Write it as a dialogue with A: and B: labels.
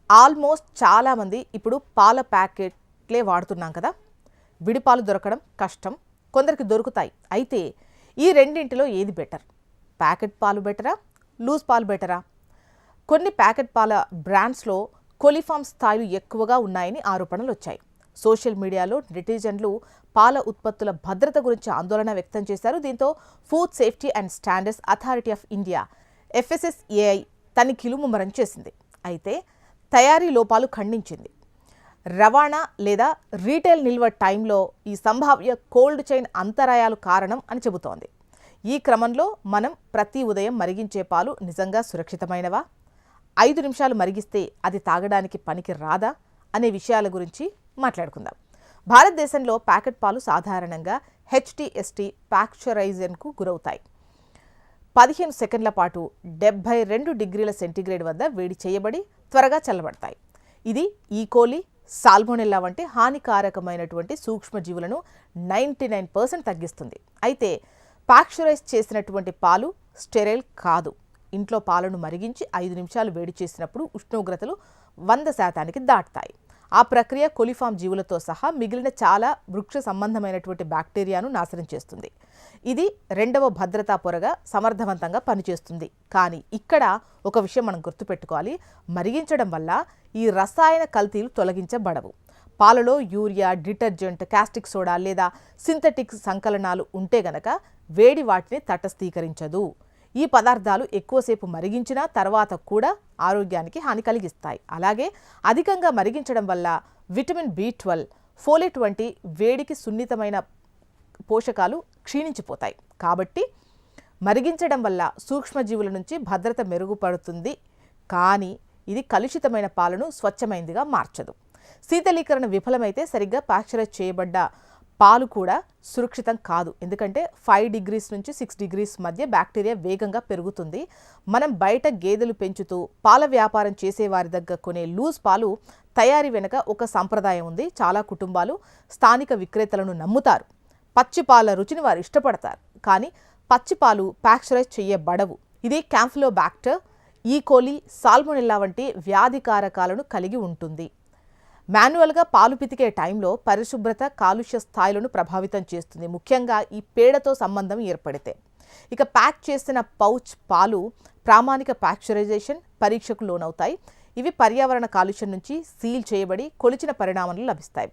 A: Almost చాలామంది ఇప్పుడు పాల ప్యాకెట్లే వాడుతున్నాం కదా. విడిపాలు దొరకడం కష్టం, కొందరికి దొరుకుతాయి. అయితే ఈ రెండింటిలో ఏది బెటర్? ప్యాకెట్ పాలు బెటరా, లూజ్ పాలు బెటరా? కొన్ని ప్యాకెట్ పాల బ్రాండ్స్లో కొలిఫామ్ స్థాయిలు ఎక్కువగా ఉన్నాయని ఆరోపణలు వచ్చాయి. సోషల్ మీడియాలో నెటిజన్లు పాల ఉత్పత్తుల భద్రత గురించి ఆందోళన వ్యక్తం చేశారు. దీంతో food safety and standards authority of India FSSAI తనిఖీలు ముమ్మరం చేసింది. అయితే తయారీ లోపాలు ఖండించింది. రవాణా లేదా రీటైల్ నిల్వ టైంలో ఈ సంభావ్య కోల్డ్ చైన్ అంతరాయాలు కారణం అని చెబుతోంది. ఈ క్రమంలో మనం ప్రతి ఉదయం మరిగించే పాలు నిజంగా సురక్షితమైనవా? 5 నిమిషాలు మరిగిస్తే అది తాగడానికి పనికి రాదా అనే విషయాల గురించి మాట్లాడుకుందాం. భారతదేశంలో ప్యాకెట్ పాలు సాధారణంగా HTST పాక్చరైజేషన్కు గురవుతాయి. 15 సెకండ్ల పాటు 72 డిగ్రీల సెంటీగ్రేడ్ వద్ద వేడి చేయబడి త్వరగా చల్లబడతాయి. ఇది ఈకోలి, సాల్మోనెల్లా వంటి హానికారకమైనటువంటి సూక్ష్మజీవులను 99% తగ్గిస్తుంది. అయితే పాక్చరైజ్ చేసినటువంటి పాలు స్టెరైల్ కాదు. ఇంట్లో పాలను మరిగించి 5 నిమిషాలు వేడి చేసినప్పుడు ఉష్ణోగ్రతలు 100% దాటుతాయి. ఆ ప్రక్రియ కొలిఫామ్ జీవులతో సహా మిగిలిన చాలా వృక్ష సంబంధమైనటువంటి బ్యాక్టీరియాను నాశనం చేస్తుంది. ఇది రెండవ భద్రతా పొరగా సమర్థవంతంగా పనిచేస్తుంది. కానీ ఇక్కడ ఒక విషయం మనం గుర్తుపెట్టుకోవాలి. మరిగించడం వల్ల ఈ రసాయన కల్తీలు తొలగించబడవు. పాలలో యూరియా, డిటర్జెంట్, కాస్టిక్ సోడా లేదా సింథటిక్ సంకలనాలు ఉంటే గనక వేడి వాటిని తటస్థీకరించదు. ఈ పదార్థాలు ఎక్కువసేపు మరిగించిన తర్వాత కూడా ఆరోగ్యానికి హాని కలిగిస్తాయి. అలాగే అధికంగా మరిగించడం వల్ల విటమిన్ B12, ఫోలేట్ వంటి వేడికి సున్నితమైన పోషకాలు క్షీణించిపోతాయి. కాబట్టి మరిగించడం వల్ల సూక్ష్మజీవుల నుంచి భద్రత మెరుగుపడుతుంది. కానీ ఇది కలుషితమైన పాలను స్వచ్ఛమైనదిగా మార్చదు. శీతలీకరణ విఫలమైతే సరిగ్గా పాశ్చరైజ్ చేయబడ్డ పాలు కూడా సురక్షితం కాదు. ఎందుకంటే 5 డిగ్రీస్ నుంచి 6 డిగ్రీస్ మధ్య బ్యాక్టీరియా వేగంగా పెరుగుతుంది. మనం బయట గేదెలు పెంచుతూ పాల వ్యాపారం చేసేవారి దగ్గర కొనే లూజ్ పాలు తయారీ వెనుక ఒక సంప్రదాయం ఉంది. చాలా కుటుంబాలు స్థానిక విక్రేతలను నమ్ముతారు. పచ్చిపాల రుచిని వారు ఇష్టపడతారు. కానీ పచ్చిపాలు పాశ్చరైజ్ చేయబడవు. ఇది క్యాంఫిలోబాక్టర్, ఈకోలి, సాల్మోనెల్లా వంటి వ్యాధికారకాలను కలిగి ఉంటుంది. మాన్యువల్గా పాలు పితికే టైంలో పరిశుభ్రత కాలుష్య స్థాయిలను ప్రభావితం చేస్తుంది, ముఖ్యంగా ఈ పేడతో సంబంధం ఏర్పడితే. ఇక ప్యాక్ చేసిన పౌచ్ పాలు ప్రామాణిక పాశ్చరైజేషన్ పరీక్షకు లోనవుతాయి. ఇవి పర్యావరణ కాలుష్యం నుంచి సీల్ చేయబడి కొలిచిన పరిణామాలు లభిస్తాయి.